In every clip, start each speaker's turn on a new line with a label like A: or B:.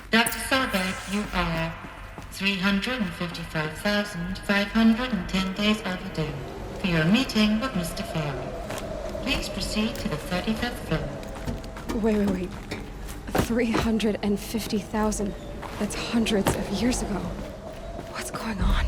A: Dr. Solberg, you are 355,510 days overdue for your meeting with Mr. Farrell. Please proceed to the 35th floor.
B: Wait. 350,000. That's hundreds of years ago. What's going on?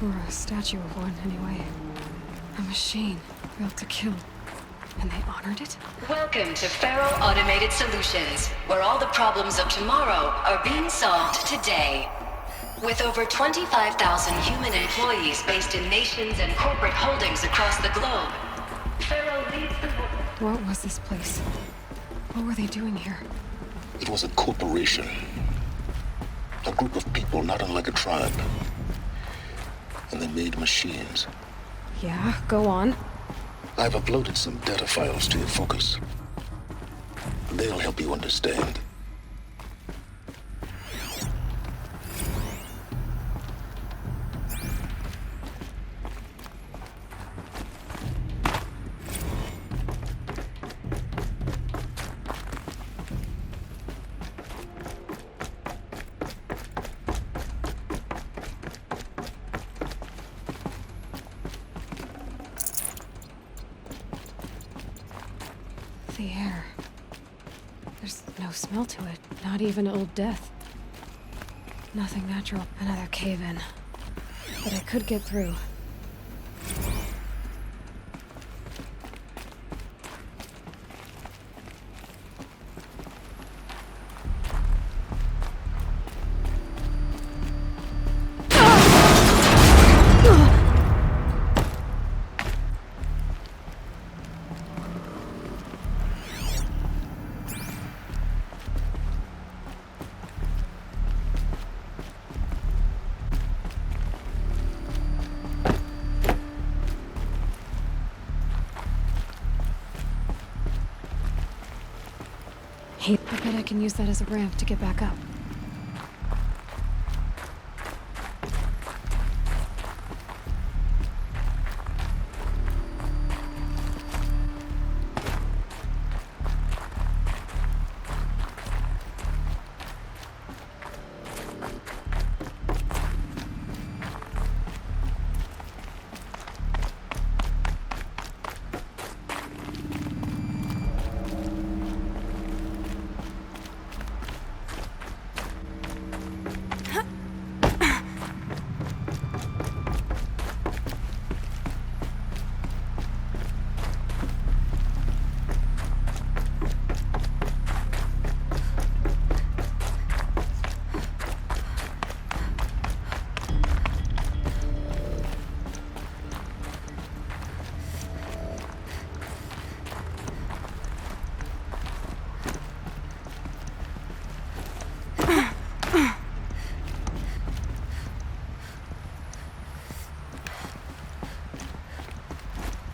B: Or a statue of one, anyway. A machine built to kill. And they honored it?
C: Welcome to Feral Automated Solutions, where all the problems of tomorrow are being solved today. With over 25,000 human employees based in nations and corporate holdings across the globe, Feral leads the world.
B: What was this place? What were they doing here?
D: It was a corporation. A group of people not unlike a tribe. And they made machines.
B: Yeah, go on.
D: I've uploaded some data files to your focus. They'll help you understand.
B: The air. There's no smell to it, not even old death. Nothing natural. Another cave-in. But I could get through. I bet I can use that as a ramp to get back up.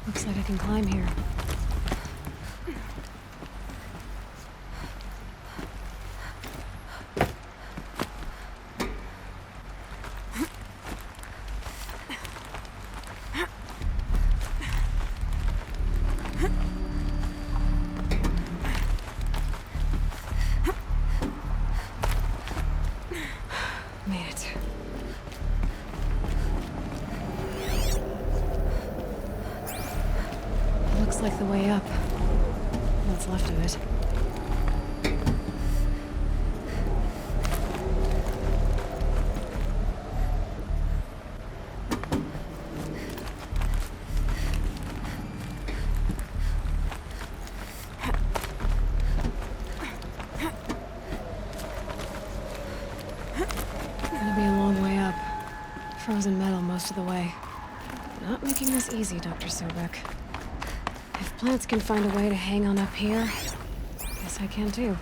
B: Looks like I can climb here. Made it. Looks like the way up. What's left of it. Gonna be a long way up. Frozen metal most of the way. Not making this easy, Dr. Sobek. If plants can find a way to hang on up here, guess I can too.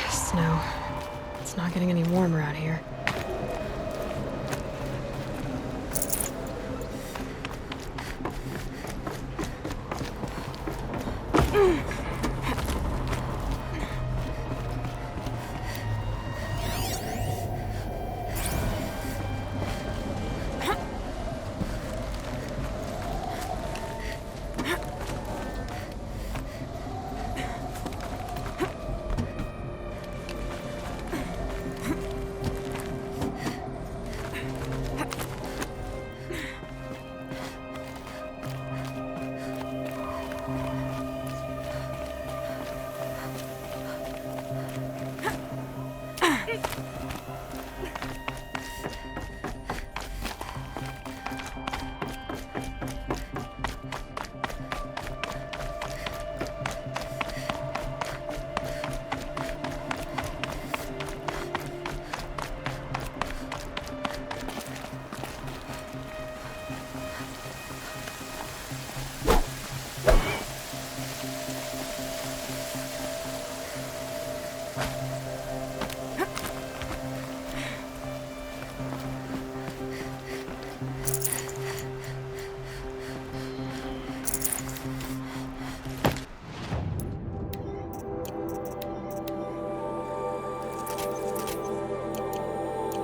B: Snow. It's not getting any warmer out here.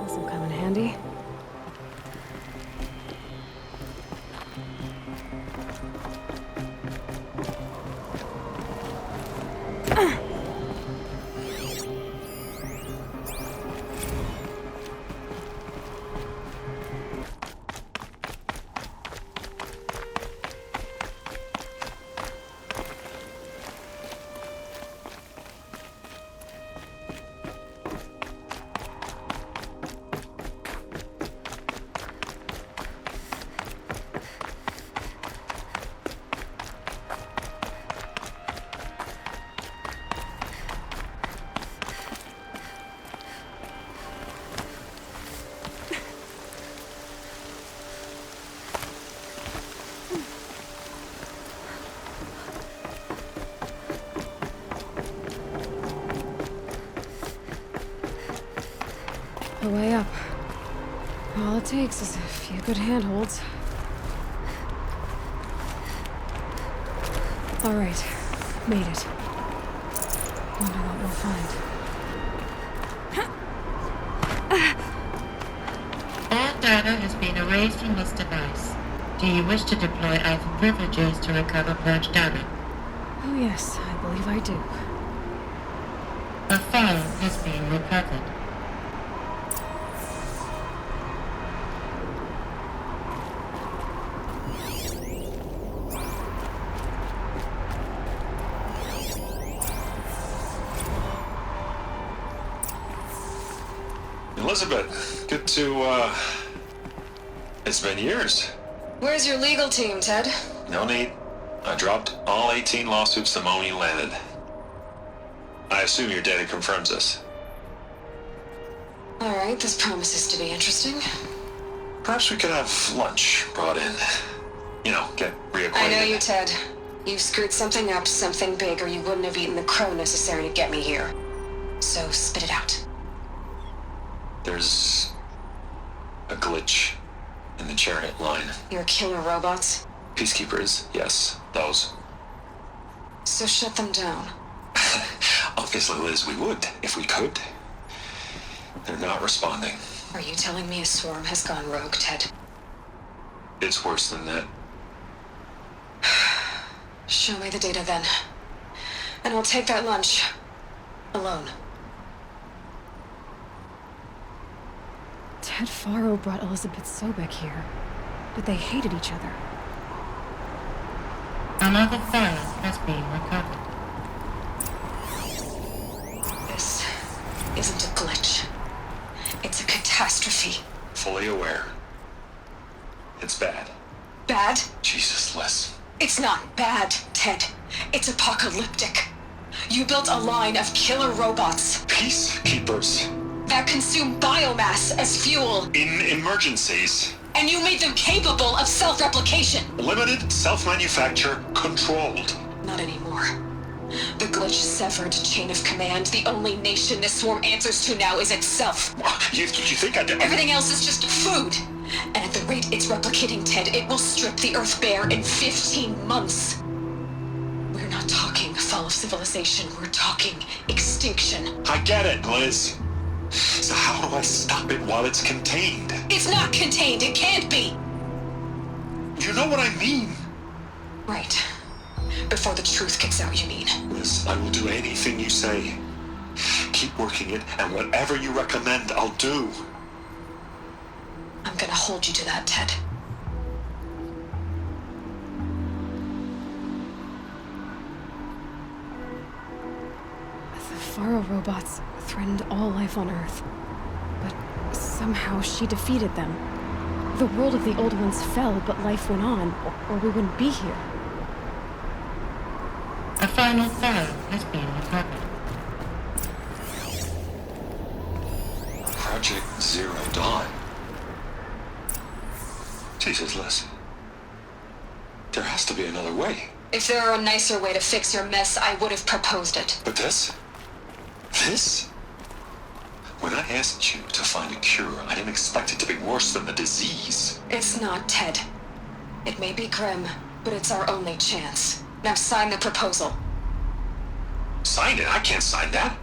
B: This'll come in handy. The way up. All it takes is a few good handholds. All right, made it. Wonder what we'll find.
A: All data has been erased from this device. Do you wish to deploy either privileges to recover purged data?
B: Oh yes, I believe I do.
A: A file has been recovered.
E: Elizabeth, good to, it's been years.
C: Where's your legal team, Ted?
E: No need. I dropped all 18 lawsuits the moment you landed. I assume your data confirms this.
B: Alright, this promises to be interesting.
E: Perhaps we could have lunch brought in. You know, get reacquainted.
B: I know you, Ted. You've screwed something up, something big, or you wouldn't have eaten the crow necessary to get me here. So, spit it out.
E: There's a glitch in the chariot line.
B: Your killer robots?
E: Peacekeepers, yes, those.
B: So shut them down.
E: Obviously, Liz, we would, if we could. They're not responding.
B: Are you telling me a swarm has gone rogue, Ted?
E: It's worse than that.
B: Show me the data then. And I'll take that lunch. Alone. Ted Faro brought Elizabeth Sobek here, but they hated each other.
A: Another file has been recovered.
B: This isn't a glitch. It's a catastrophe.
E: Fully aware. It's bad.
B: Bad?
E: Jesus, Liz.
B: It's not bad, Ted. It's apocalyptic. You built a line of killer robots
E: Peacekeepers.
B: that consume biomass as fuel,
E: In emergencies.
B: and you made them capable of self-replication.
E: Limited, self-manufacture, controlled.
B: Not anymore. The glitch severed chain of command. The only nation this swarm answers to now is itself.
E: You think I did?
B: Everything else is just food. And at the rate it's replicating, Ted, it will strip the Earth bare in 15 months. We're not talking fall of civilization. We're talking extinction.
E: I get it, Liz. So how do I stop it while it's contained?
B: It's not contained. It can't be.
E: You know what I mean.
B: Right. Before the truth gets out, you mean?
E: Liz, I will do anything you say. Keep working it, and whatever you recommend, I'll do.
B: I'm gonna hold you to that, Ted. The Faro robots threatened all life on Earth. But somehow she defeated them. The world of the old ones fell, but life went on, or we wouldn't be here.
A: A final file has been recovered.
E: Project Zero Dawn. Jesus, Liz. There has to be another way.
B: If there were a nicer way to fix your mess, I would have proposed it.
E: But this? This? When I asked you to find a cure, I didn't expect it to be worse than the disease.
B: It's not, Ted. It may be grim, but it's our only chance. Now sign the proposal.
E: Sign it? I can't sign that.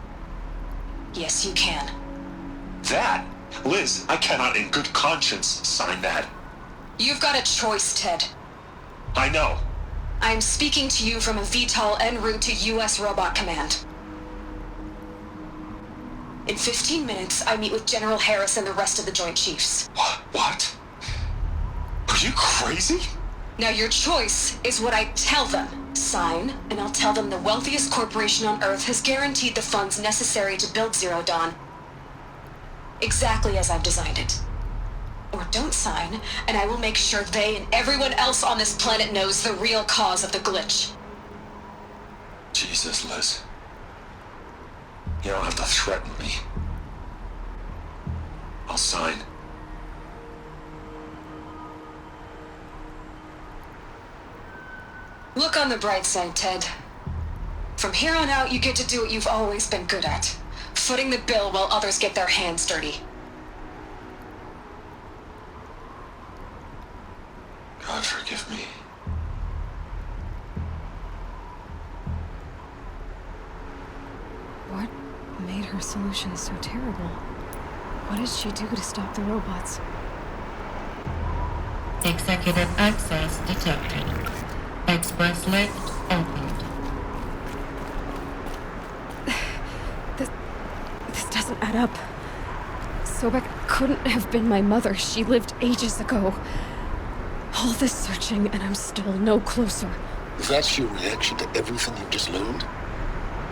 B: Yes, you can.
E: That? Liz, I cannot in good conscience sign that.
B: You've got a choice, Ted.
E: I know.
B: I'm speaking to you from a VTOL en route to U.S. Robot Command. In 15 minutes, I meet with General Harris and the rest of the Joint Chiefs.
E: What? Are you crazy?
B: Now your choice is what I tell them. Sign, and I'll tell them the wealthiest corporation on Earth has guaranteed the funds necessary to build Zero Dawn. Exactly as I've designed it. Or don't sign, and I will make sure they and everyone else on this planet knows the real cause of the glitch.
E: Jesus, Liz. You don't have to threaten me. I'll sign.
B: Look on the bright side, Ted. From here on out, you get to do what you've always been good at. Footing the bill while others get their hands dirty.
E: God forgive me.
B: What made her solution so terrible? What did she do to stop the robots?
A: Executive access detected. Express lift opened.
B: This doesn't add up. Sobek couldn't have been my mother. She lived ages ago. All this searching, and I'm still no closer.
D: That's your reaction to everything you've just learned?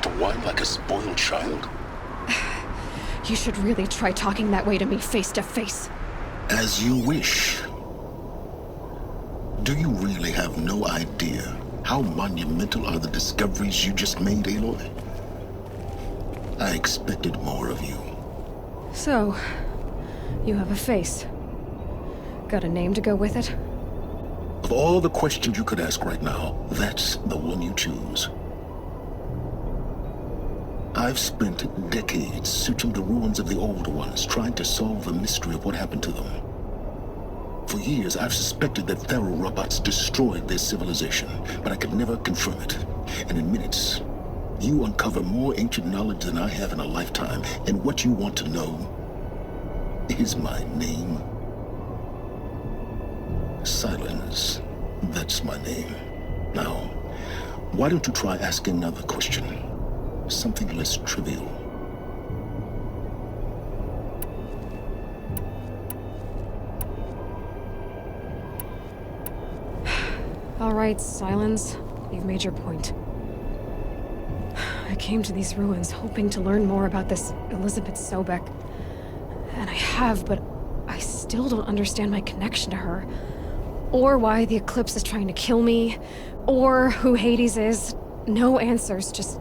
D: To whine like a spoiled child?
B: You should really try talking that way to me face to face.
D: As you wish. Do you really have no idea How monumental are the discoveries you just made, Aloy? I expected more of you.
B: So, you have a face. Got a name to go with it?
D: Of all the questions you could ask right now, that's the one you choose. I've spent decades searching the ruins of the old ones, trying to solve the mystery of what happened to them. For years, I've suspected that Pharaoh robots destroyed their civilization, but I could never confirm it. And in minutes, you uncover more ancient knowledge than I have in a lifetime, and what you want to know is my name. Sylens. That's my name. Now, why don't you try asking another question? Something less trivial.
B: All right, Sylens. You've made your point. I came to these ruins hoping to learn more about this Elizabeth Sobek. And I have, but I still don't understand my connection to her. Or why the Eclipse is trying to kill me. Or who Hades is. No answers, just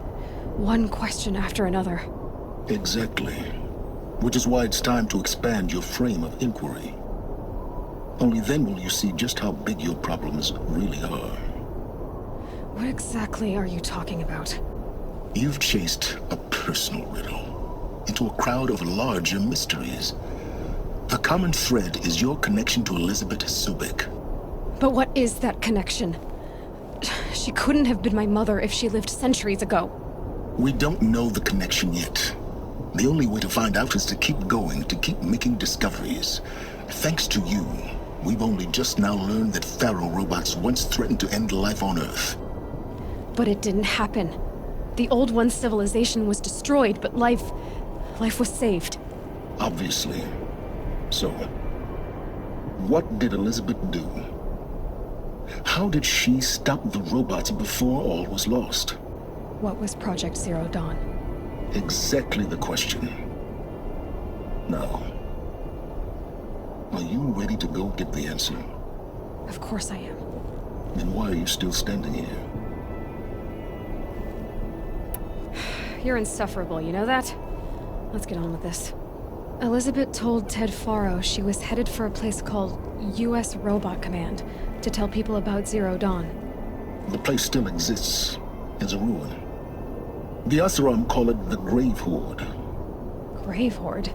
B: one question after another.
D: Exactly. Which is why it's time to expand your frame of inquiry. Only then will you see just how big your problems really are.
B: What exactly are you talking about?
D: You've chased a personal riddle into a crowd of larger mysteries. The common thread is your connection to Elizabeth Sobek.
B: But what is that connection? She couldn't have been my mother if she lived centuries ago.
D: We don't know the connection yet. The only way to find out is to keep going, to keep making discoveries. Thanks to you, we've only just now learned that Pharaoh robots once threatened to end life on Earth.
B: But it didn't happen. The Old One's civilization was destroyed, but life was saved.
D: Obviously. So, what did Elizabeth do? How did she stop the robots before all was lost?
B: What was Project Zero Dawn?
D: Exactly the question. Now, are you ready to go get the answer?
B: Of course I am.
D: Then why are you still standing here?
B: You're insufferable, you know that? Let's get on with this. Elizabeth told Ted Faro she was headed for a place called U.S. Robot Command to tell people about Zero Dawn.
D: The place still exists as a ruin. The Asaram call it the Grave Horde.
B: Grave Horde?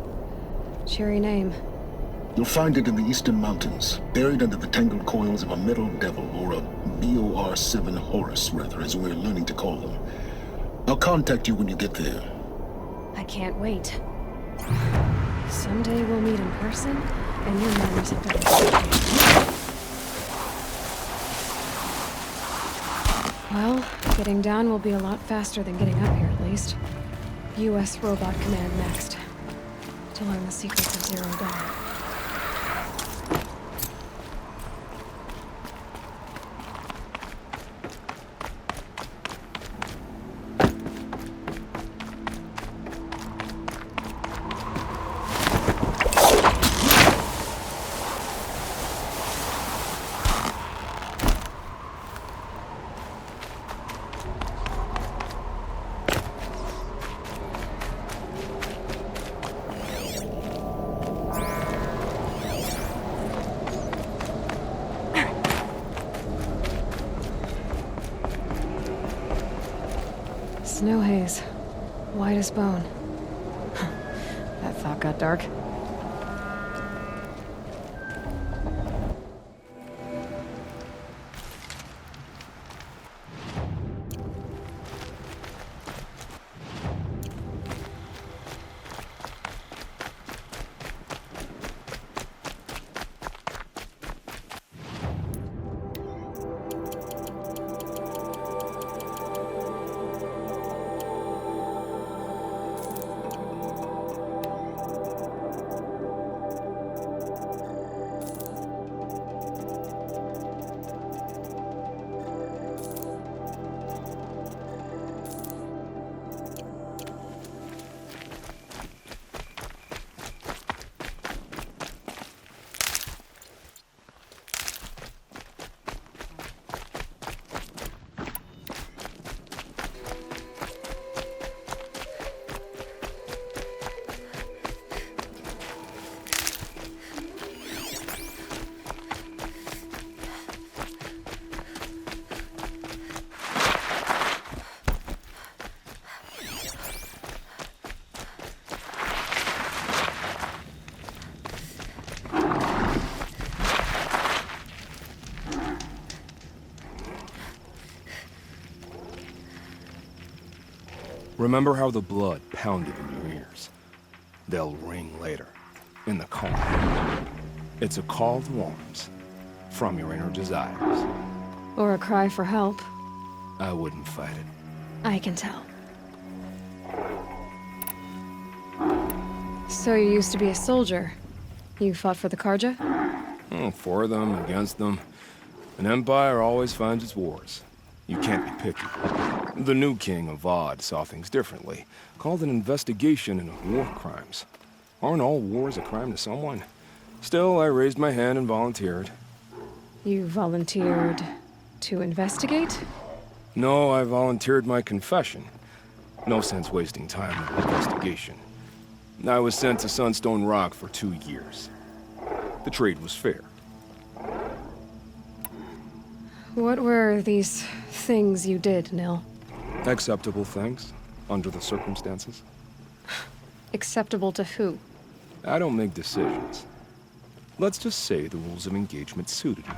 B: Cheery name.
D: You'll find it in the Eastern Mountains, buried under the tangled coils of a metal devil, or a BOR-7 Horus, rather, as we're learning to call them. I'll contact you when you get there.
B: I can't wait. Someday we'll meet in person, and your manners have got. Well, getting down will be a lot faster than getting up here, at least. U.S. Robot Command next. To learn the secrets of Zero Dawn. Snow haze. White as bone. That thought got dark.
F: Remember how the blood pounded in your ears? They'll ring later, in the calm. It's a call to arms, from your inner desires.
B: Or a cry for help.
F: I wouldn't fight it.
B: I can tell. So you used to be a soldier. You fought for the Karja?
F: For them, against them. An empire always finds its wars. You can't be picky. The new king of Vod saw things differently. Called an investigation into war crimes. Aren't all wars a crime to someone? Still, I raised my hand and volunteered.
B: You volunteered to investigate?
F: No, I volunteered my confession. No sense wasting time on investigation. I was sent to Sunstone Rock for 2 years. The trade was fair.
B: What were these things you did, Nil?
F: Acceptable things, under the circumstances.
B: Acceptable to who?
F: I don't make decisions. Let's just say the rules of engagement suited me.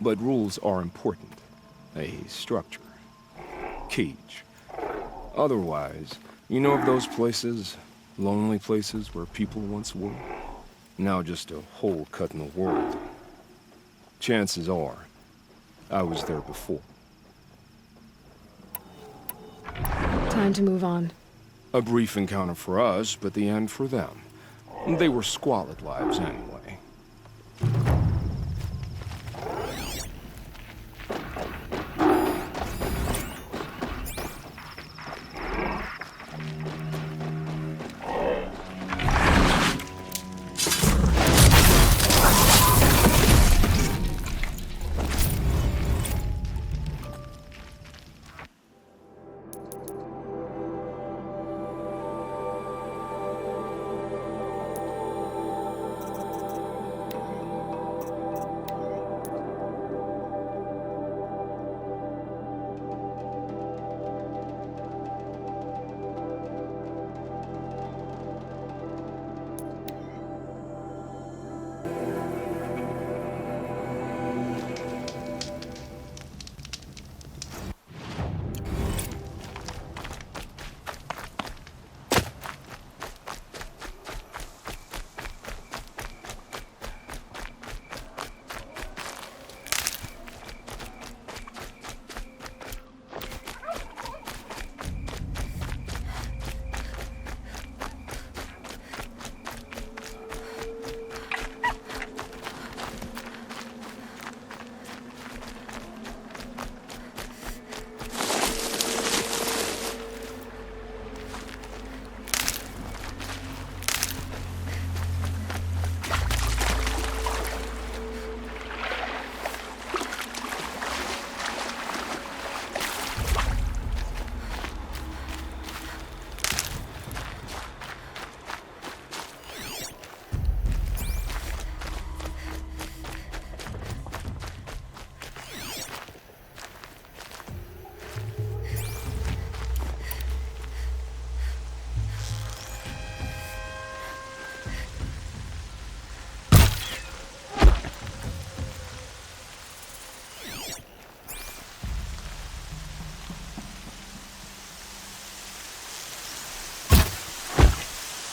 F: But rules are important. A structure. Cage. Otherwise, you know of those places, lonely places where people once were? Now just a hole cut in the world. Chances are, I was there before.
B: Time to move on.
F: A brief encounter for us, but the end for them. They were squalid lives anyway.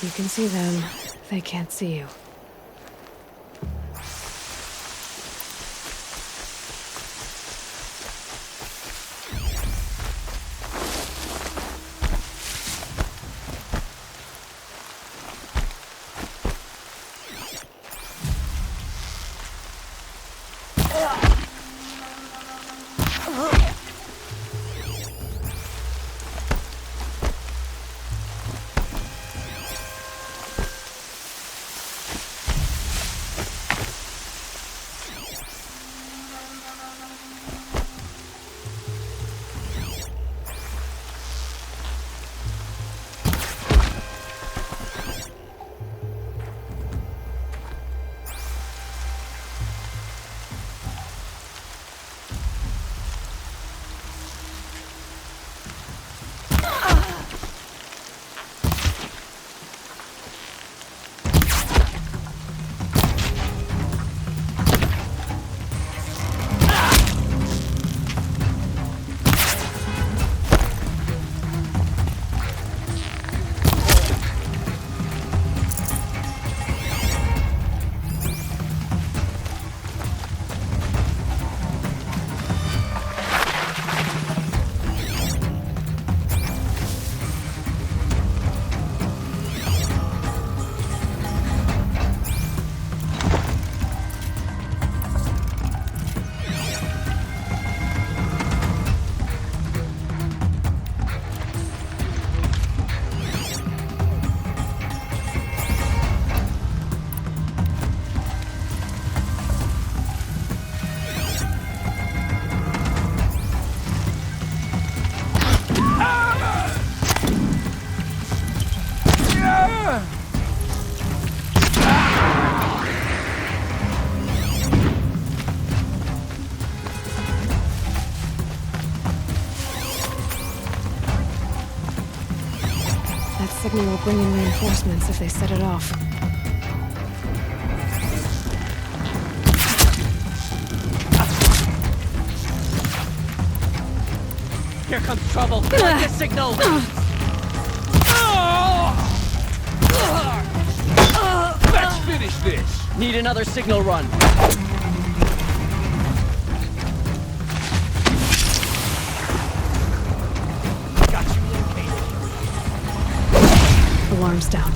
B: You can see them. They can't see you. signal will bring in reinforcements if they set it off.
G: Here comes trouble! Like the signal!
H: Let's finish this!
G: Need another signal run. Got you located.
B: Alarm's down.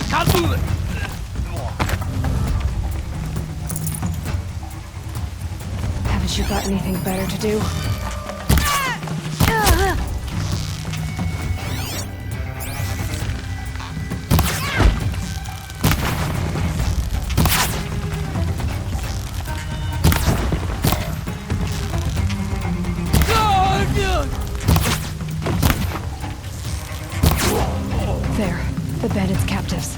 H: Can't move it!
B: Haven't you got anything better to do? There, the bandits' captives.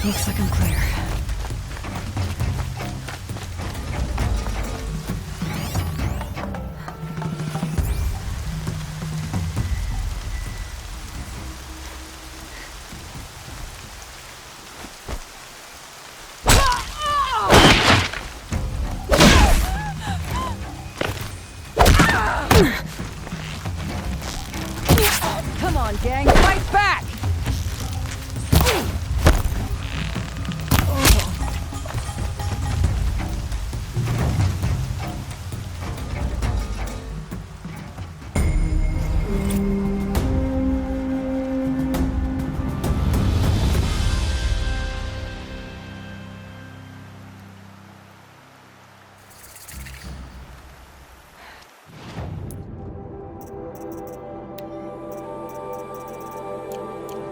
B: Looks like I'm clear.
G: Come on, gang, fight back!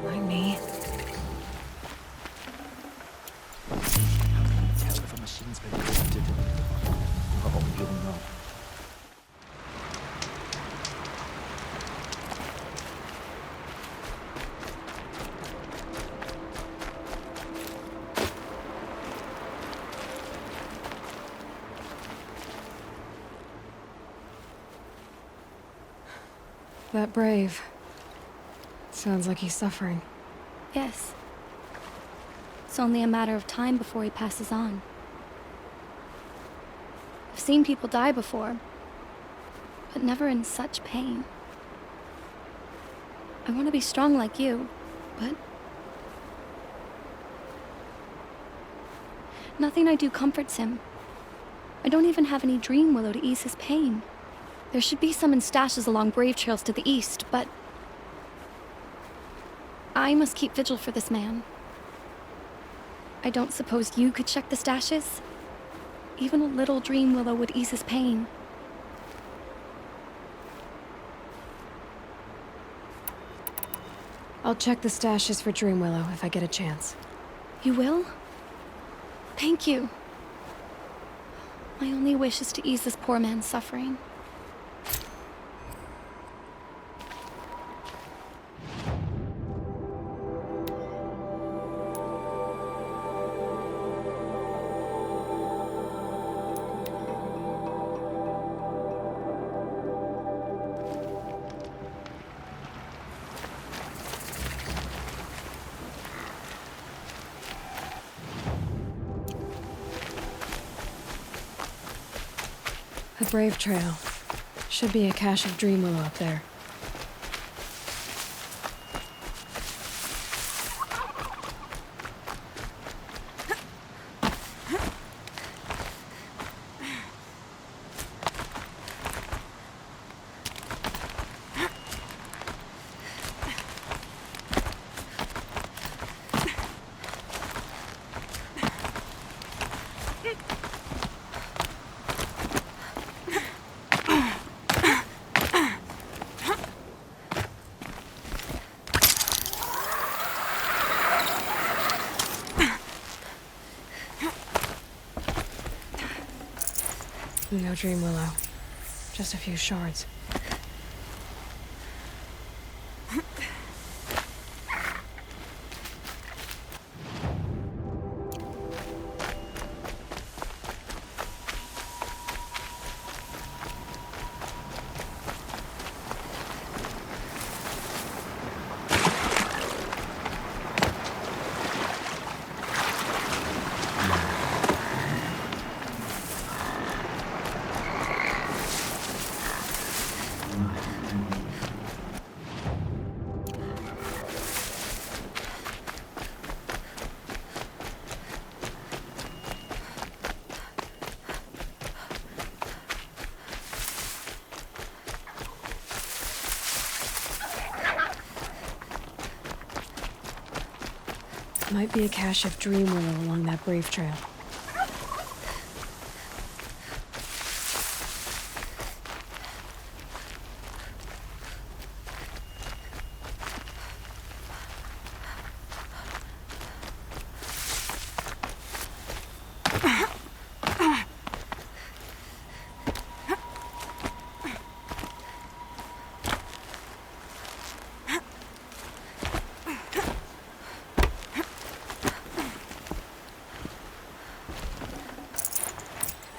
B: Mind me.
F: Tell if a machine's been corrupted. Oh, you'll know.
B: That brave. Sounds like he's suffering.
I: Yes. It's only a matter of time before he passes on. I've seen people die before, but never in such pain. I want to be strong like you, but nothing I do comforts him. I don't even have any dream willow to ease his pain. There should be some in stashes along brave trails to the east, but I must keep vigil for this man. I don't suppose you could check the stashes? Even a little dream willow would ease his pain.
B: I'll check the stashes for Dreamwillow if I get a chance.
I: You will? Thank you. My only wish is to ease this poor man's suffering.
B: The Brave Trail. Should be a cache of dream willow up there. No dream willow. Just a few shards. Might be a cache of dream willow along that Brave Trail.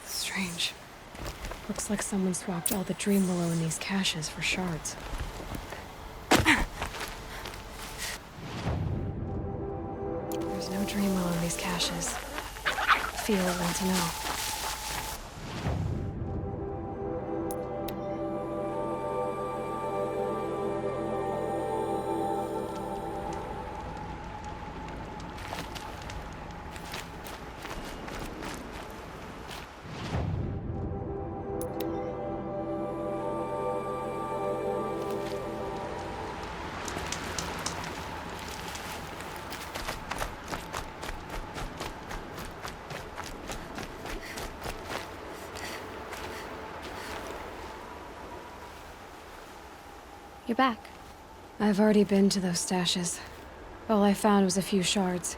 B: Strange. Looks like someone swapped all the dream willow in these caches for shards. There's no dream willow in these caches. Feel it, want to know.
I: You're back.
B: I've already been to those stashes. All I found was a few shards.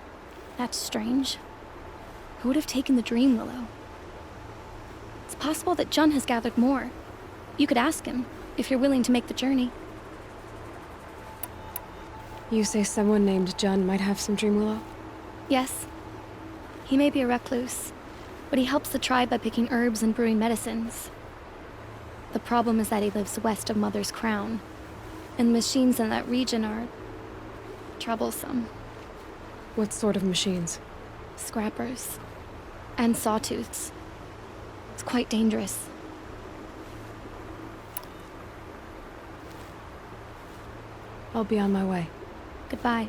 I: That's strange. Who would have taken the dream willow? It's possible that Jun has gathered more. You could ask him, if you're willing to make the journey.
B: You say someone named Jun might have some dream willow?
I: Yes. He may be a recluse, but he helps the tribe by picking herbs and brewing medicines. The problem is that he lives west of Mother's Crown, and machines in that region are troublesome.
B: What sort of machines?
I: Scrappers. And sawtooths. It's quite dangerous.
B: I'll be on my way.
I: Goodbye.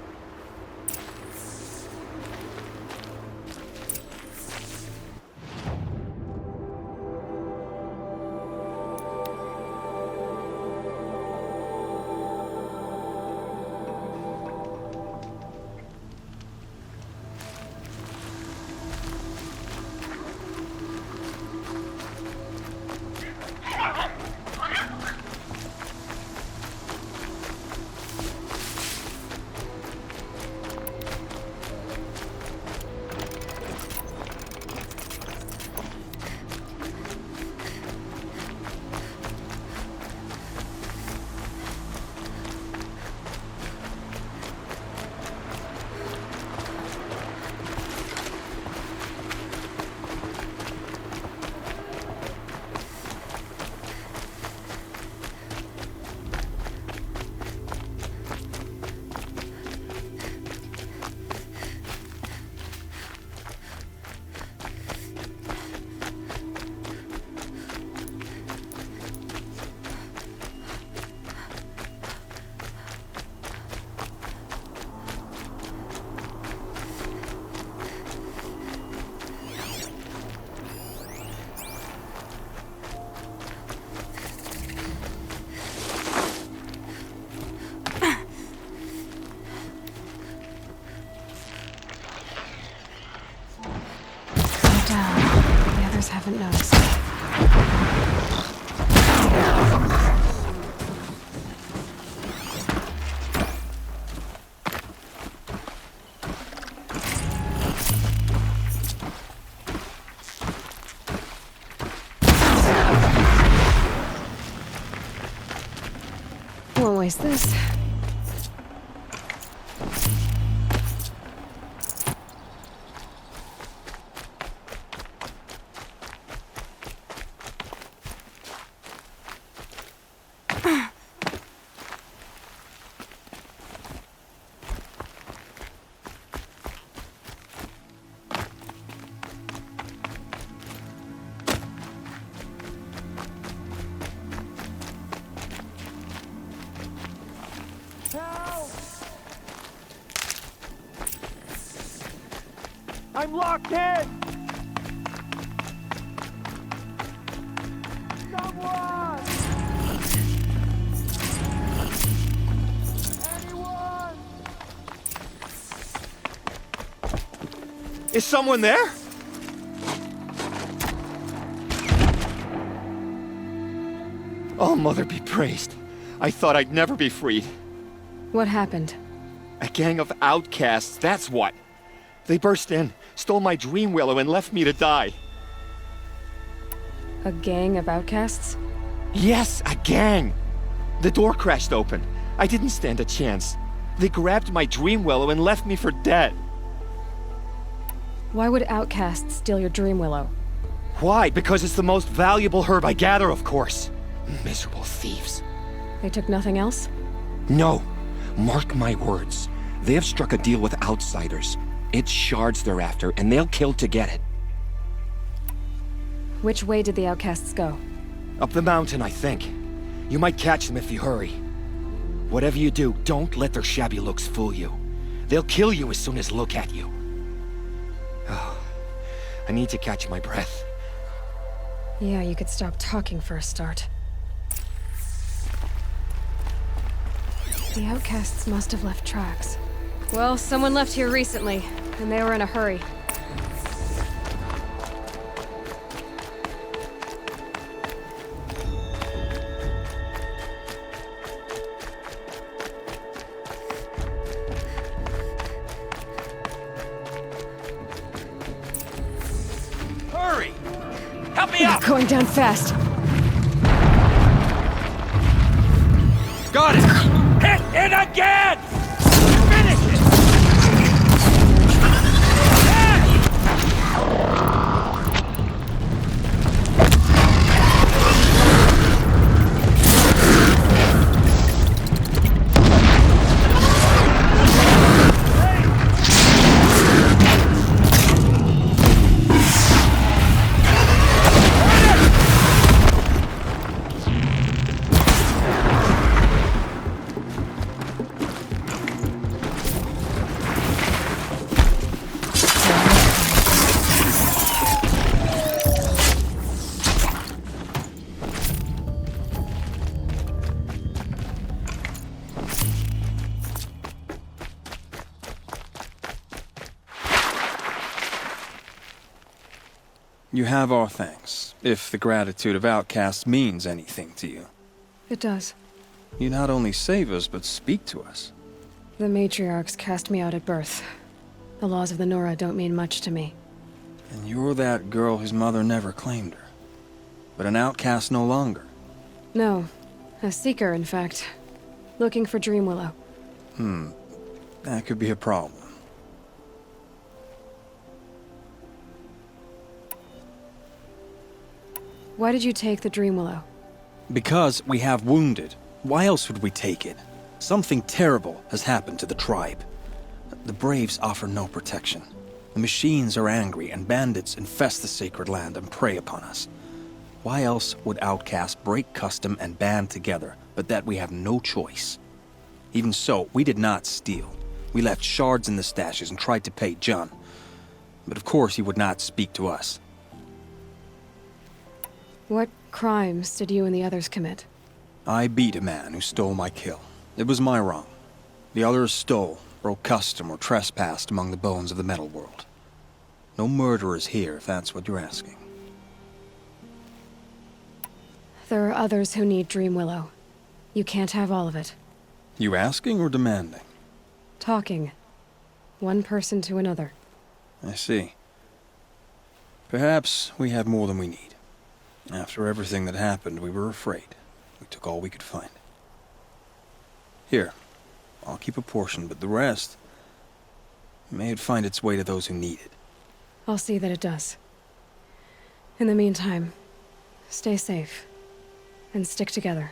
B: others haven't noticed. Won't waste this.
H: I'm locked in! Someone! Anyone!
J: Is someone there? Oh, Mother be praised. I thought I'd never be freed.
B: What happened?
J: A gang of outcasts, that's what. They burst in, stole my dream willow, and left me to die.
B: A gang of outcasts?
J: Yes, a gang! The door crashed open. I didn't stand a chance. They grabbed my dream willow and left me for dead.
B: Why would outcasts steal your dream willow?
J: Why? Because it's the most valuable herb I gather, of course. Miserable thieves.
B: They took nothing else?
J: No. Mark my words. They have struck a deal with outsiders. It's shards they're after, and they'll kill to get it.
B: Which way did the outcasts go?
J: Up the mountain, I think. You might catch them if you hurry. Whatever you do, don't let their shabby looks fool you. They'll kill you as soon as look at you. Oh, I need to catch my breath.
B: Yeah, you could stop talking for a start. The outcasts must have left tracks. Well, someone left here recently, and they were in a hurry.
H: Hurry! Help me
B: It's
H: up!
B: going down fast.
H: Got it! Hit it again! Finish it!
K: You have our thanks, if the gratitude of outcasts means anything to you.
B: It does.
K: You not only save us, but speak to us.
B: The matriarchs cast me out at birth. The laws of the Nora don't mean much to me.
K: And you're that girl whose mother never claimed her. But an outcast no longer.
B: No. A seeker, in fact. Looking for Dream Willow.
K: That could be a problem.
B: Why did you take the Dream Willow?
K: Because we have wounded. Why else would we take it? Something terrible has happened to the tribe. The Braves offer no protection. The machines are angry, and bandits infest the sacred land and prey upon us. Why else would outcasts break custom and band together, but that we have no choice? Even so, we did not steal. We left shards in the stashes and tried to pay John. But of course he would not speak to us.
B: What crimes did you and the others commit?
K: I beat a man who stole my kill. It was my wrong. The others stole, broke custom, or trespassed among the bones of the metal world. No murderers here, if that's what you're asking.
B: There are others who need Dream Willow. You can't have all of it.
K: You asking or demanding?
B: Talking. One person to another.
K: I see. Perhaps we have more than we need. After everything that happened, we were afraid. We took all we could find. Here, I'll keep a portion, but the rest... may it find its way to those who need it.
B: I'll see that it does. In the meantime, stay safe. And stick together.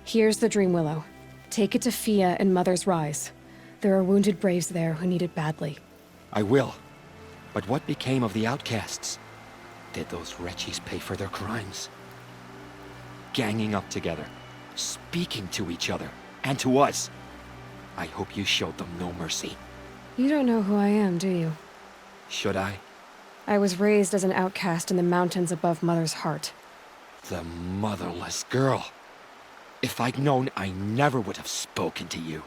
B: Here's the Dream Willow. Take it to Fia and Mother's Rise. There are wounded Braves there who need it badly.
J: I will. But what became of the outcasts? Did those wretches pay for their crimes? Ganging up together, speaking to each other, and to us. I hope you showed them no mercy.
B: You don't know who I am, do you?
J: Should I?
B: I was raised as an outcast in the mountains above Mother's heart.
J: The motherless girl. If I'd known, I never would have spoken to you.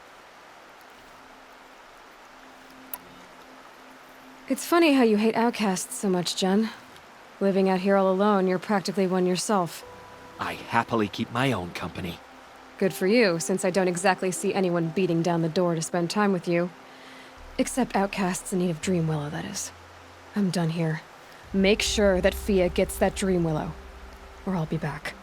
B: It's funny how you hate outcasts so much, Jen. Living out here all alone, you're practically one yourself.
J: I happily keep my own company.
B: Good for you, since I don't exactly see anyone beating down the door to spend time with you. Except outcasts in need of Dream Willow, that is. I'm done here. Make sure that Fia gets that Dream Willow, or I'll be back.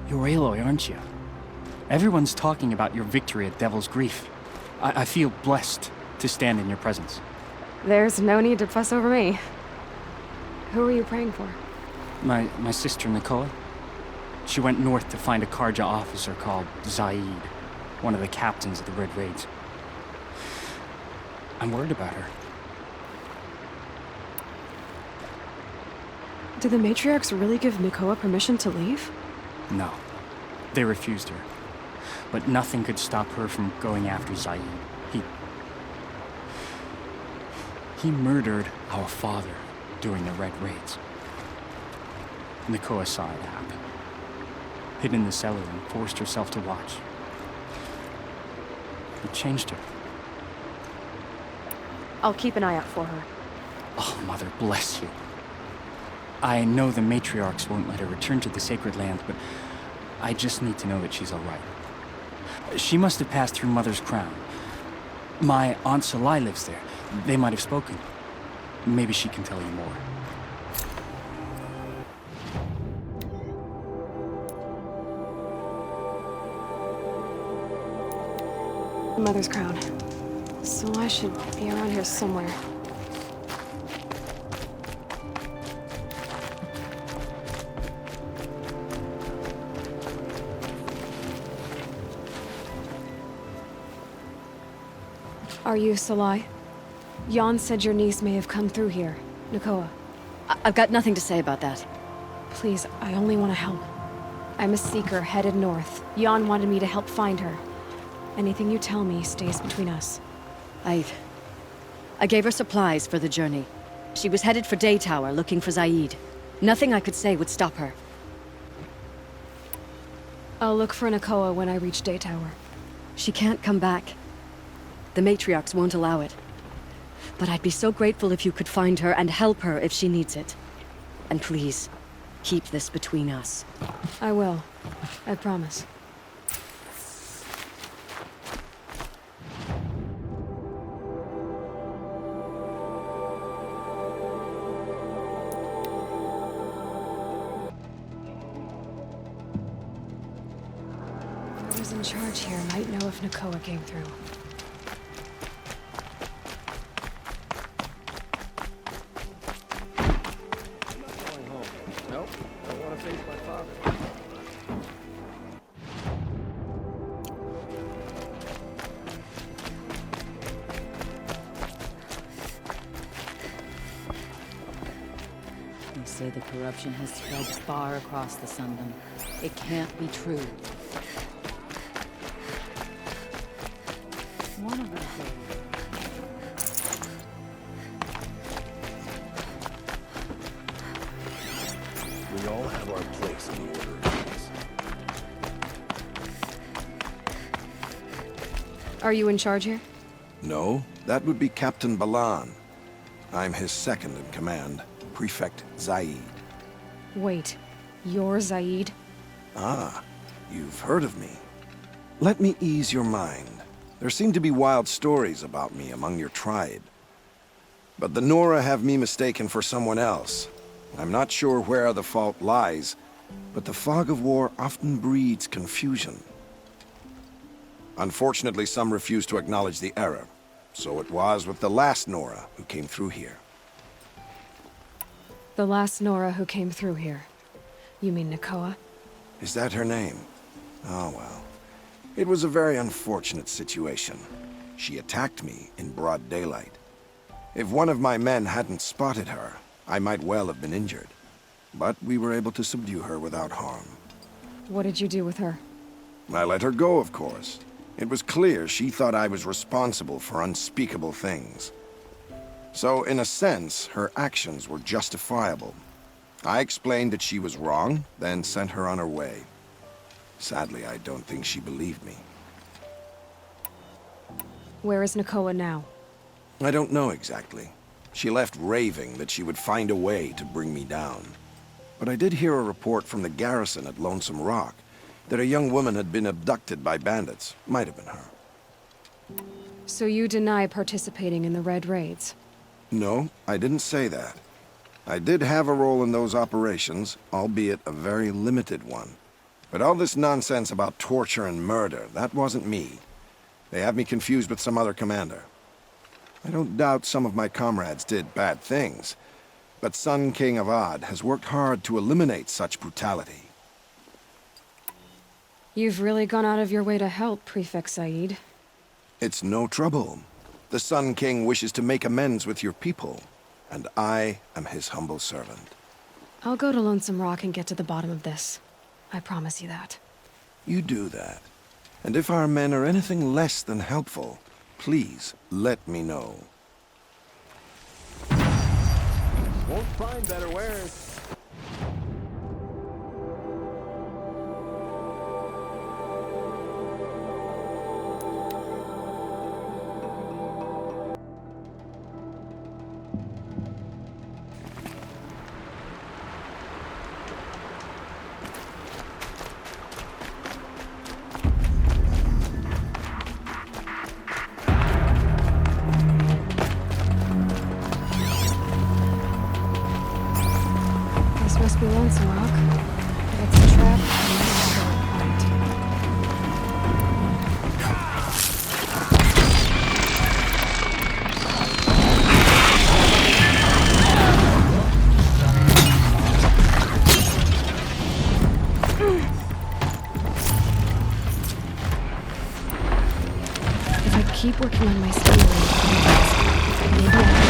L: You're Aloy, aren't you? Everyone's talking about your victory at Devil's Grief. I feel blessed to stand in your presence.
B: There's no need to fuss over me. Who are you praying for?
L: My sister, Nakoa. She went north to find a Karja officer called Zaid, one of the captains of the Red Raids. I'm worried about her.
B: Did the matriarchs really give Nakoa permission to leave?
L: No. They refused her. But nothing could stop her from going after Zaid. He murdered our father during the Red Raids. Nakoa saw it happen. Hid in the cellar and forced herself to watch. It changed her.
B: I'll keep an eye out for her.
L: Oh, Mother, bless you. I know the matriarchs won't let her return to the Sacred Land, but I just need to know that she's all right. She must have passed through Mother's Crown. My Aunt Aloy lives there. They might have spoken. Maybe she can tell you more.
B: Mother's Crown. So I should be around here somewhere. Are you Aloy? Jan said your niece may have come through here. Nakoa.
M: I've got nothing to say about that.
B: Please, I only want to help. I'm a seeker headed north. Jan wanted me to help find her. Anything you tell me stays between us.
M: I gave her supplies for the journey. She was headed for Day Tower, looking for Zaid. Nothing I could say would stop her.
B: I'll look for Nakoa when I reach Day Tower.
M: She can't come back. The matriarchs won't allow it. But I'd be so grateful if you could find her and help her if she needs it. And please, keep this between us.
B: I will. I promise. Whoever's in charge here might know if Nakoa came through.
N: Nope, don't want to face my father.
O: They say the corruption has spread far across the Sundom. It can't be true. One of these days.
N: We all have our place in the order of things.
B: Are you in charge here?
P: No, that would be Captain Balan. I'm his second in command, Prefect Zaid.
B: Wait, you're Zaid?
P: Ah, you've heard of me. Let me ease your mind. There seem to be wild stories about me among your tribe. But the Nora have me mistaken for someone else. I'm not sure where the fault lies, but the fog of war often breeds confusion. Unfortunately, some refuse to acknowledge the error. So it was with the last Nora who came through here.
B: The last Nora who came through here. You mean Nakoa?
P: Is that her name? Oh, well. It was a very unfortunate situation. She attacked me in broad daylight. If one of my men hadn't spotted her, I might well have been injured. But we were able to subdue her without harm.
B: What did you do with her?
P: I let her go, of course. It was clear she thought I was responsible for unspeakable things. So, in a sense, her actions were justifiable. I explained that she was wrong, then sent her on her way. Sadly, I don't think she believed me.
B: Where is Nakoa now?
P: I don't know exactly. She left raving that she would find a way to bring me down. But I did hear a report from the garrison at Lonesome Rock that a young woman had been abducted by bandits. Might have been her.
B: So you deny participating in the Red Raids?
P: No, I didn't say that. I did have a role in those operations, albeit a very limited one. But all this nonsense about torture and murder, that wasn't me. They have me confused with some other commander. I don't doubt some of my comrades did bad things, but Sun King Avad has worked hard to eliminate such brutality.
B: You've really gone out of your way to help, Prefect Zaid.
P: It's no trouble. The Sun King wishes to make amends with your people, and I am his humble servant.
B: I'll go to Lonesome Rock and get to the bottom of this. I promise you that.
P: You do that. And if our men are anything less than helpful, please let me know.
N: Won't find better wares.
B: Must be Lonesome Rock. It's a trap and that's If I keep working on my skill, maybe I can.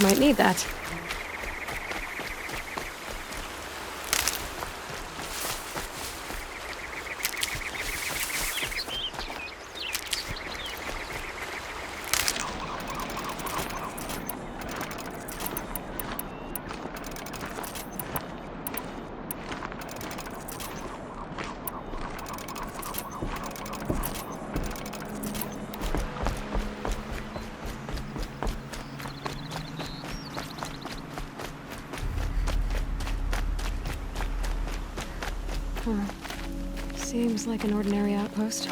B: Might need that. Seems like an ordinary outpost.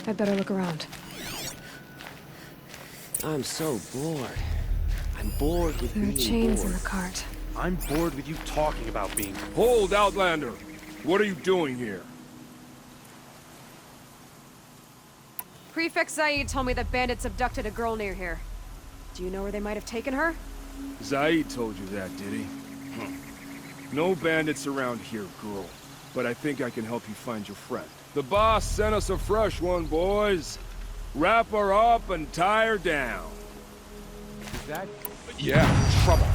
B: I'd better look around.
J: I'm so bored. I'm bored with
B: There are
J: being
B: chains
J: bored.
B: in the cart.
N: I'm bored with you talking about being...
F: Hold, Outlander! What are you doing here?
B: Prefect Zaid told me that bandits abducted a girl near here. Do you know where they might have taken her?
F: Zaid told you that, did he? No bandits around here, girl. But I think I can help you find your friend. The boss sent us a fresh one, boys. Wrap her up and tie her down.
N: Is that... Yeah, trouble.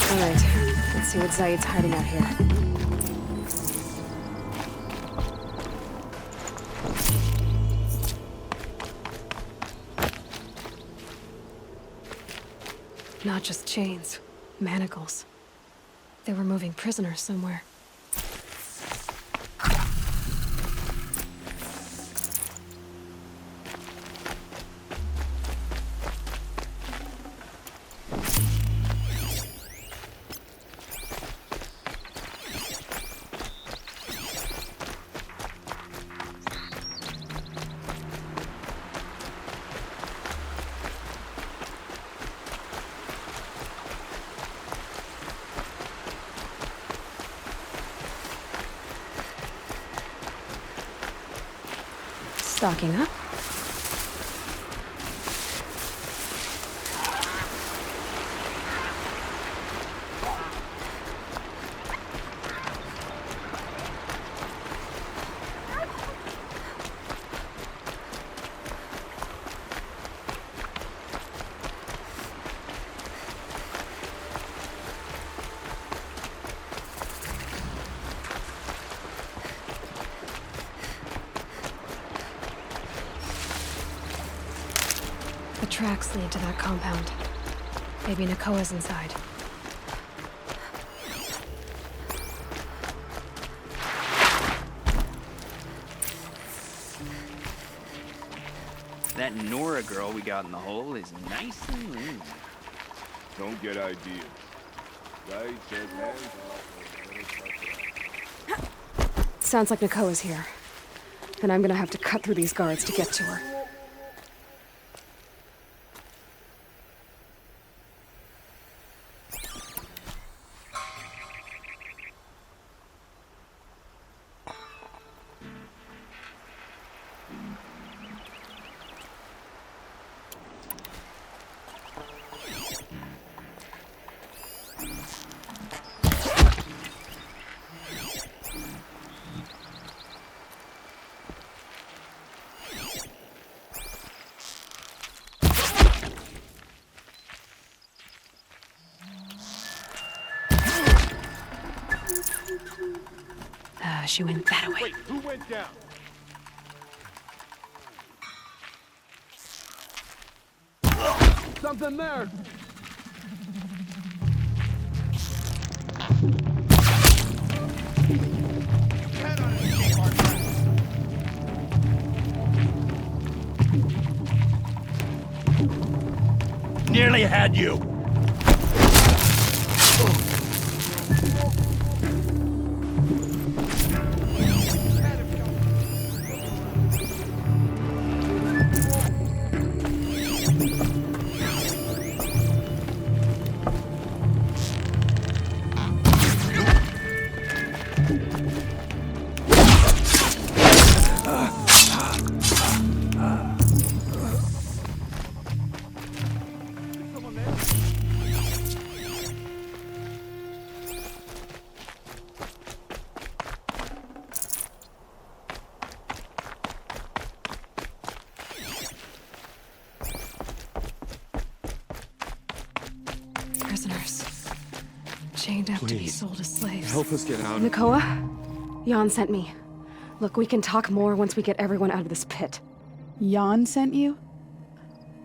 B: Alright, let's see what Zaid's hiding out here. Not just chains, manacles. They were moving prisoners somewhere. Stocking up. The tracks lead to that compound. Maybe Nakoa's inside.
Q: That Nora girl we got in the hole is nice and lean.
F: Don't get ideas. Zaid said
B: Sounds like Nakoa's here. And I'm gonna have to cut through these guards to get to her. She went that way.
N: Wait, who went down? Something there!
H: Nearly had you.
N: Someone there?
B: chained up to be
J: Please,
B: sold as slaves.
J: help us get out.
B: Nakoa? Jan sent me. Look, we can talk more once we get everyone out of this pit.
R: Jan sent you?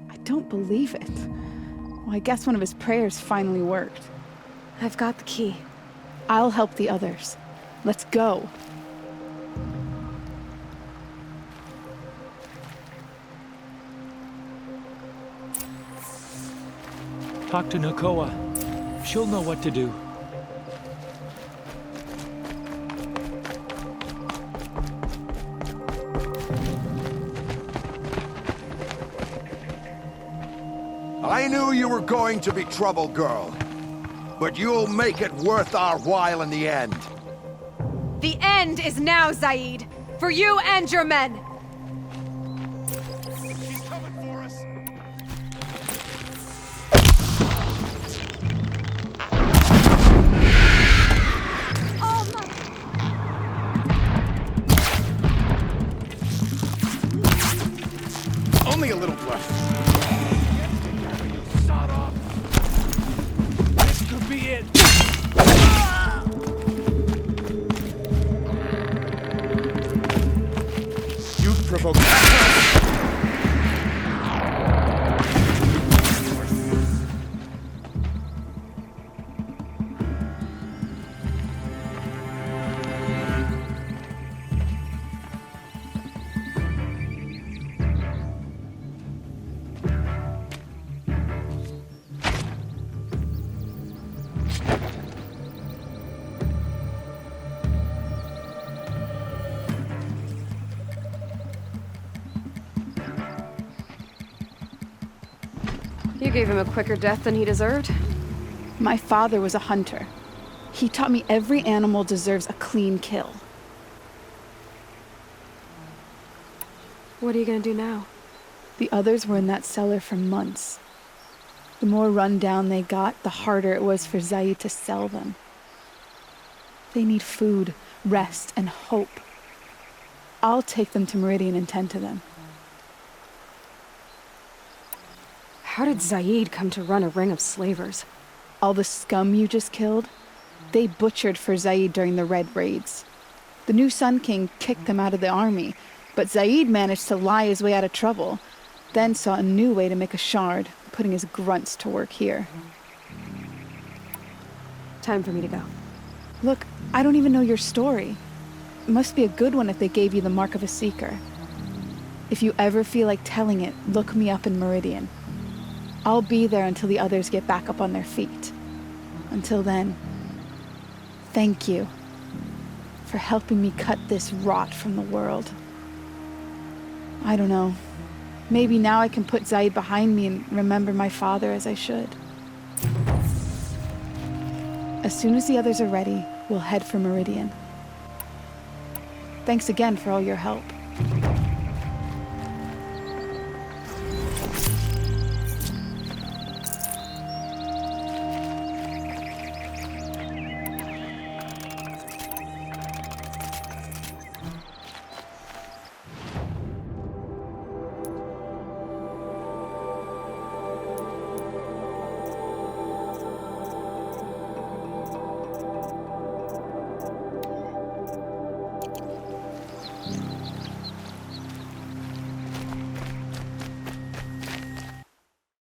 R: I don't believe it. Well, I guess one of his prayers finally worked.
B: I've got the key.
R: I'll help the others. Let's go.
H: Talk to Nakoa. She'll know what to do.
P: I knew you were going to be trouble, girl. But you'll make it worth our while in the end.
B: The end is now, Zaid! For you and your men!
P: She's coming for us! Only a little left.
H: This could be it.
P: You provoked.
B: You gave him a quicker death than he deserved.
R: My father was a hunter. He taught me every animal deserves a clean kill.
B: What are you gonna do now?
R: The others were in that cellar for months. The more run down they got, the harder it was for Zaid to sell them. They need food, rest, and hope. I'll take them to Meridian and tend to them.
B: How did Zaid come to run a ring of slavers?
R: All the scum you just killed, they butchered for Zaid during the Red Raids. The new Sun King kicked them out of the army, but Zaid managed to lie his way out of trouble, then saw a new way to make a shard, putting his grunts to work here.
B: Time for me to go.
R: Look, I don't even know your story. It must be a good one if they gave you the mark of a seeker. If you ever feel like telling it, look me up in Meridian. I'll be there until the others get back up on their feet. Until then, thank you for helping me cut this rot from the world. I don't know. Maybe now I can put Zaid behind me and remember my father as I should. As soon as the others are ready, we'll head for Meridian. Thanks again for all your help.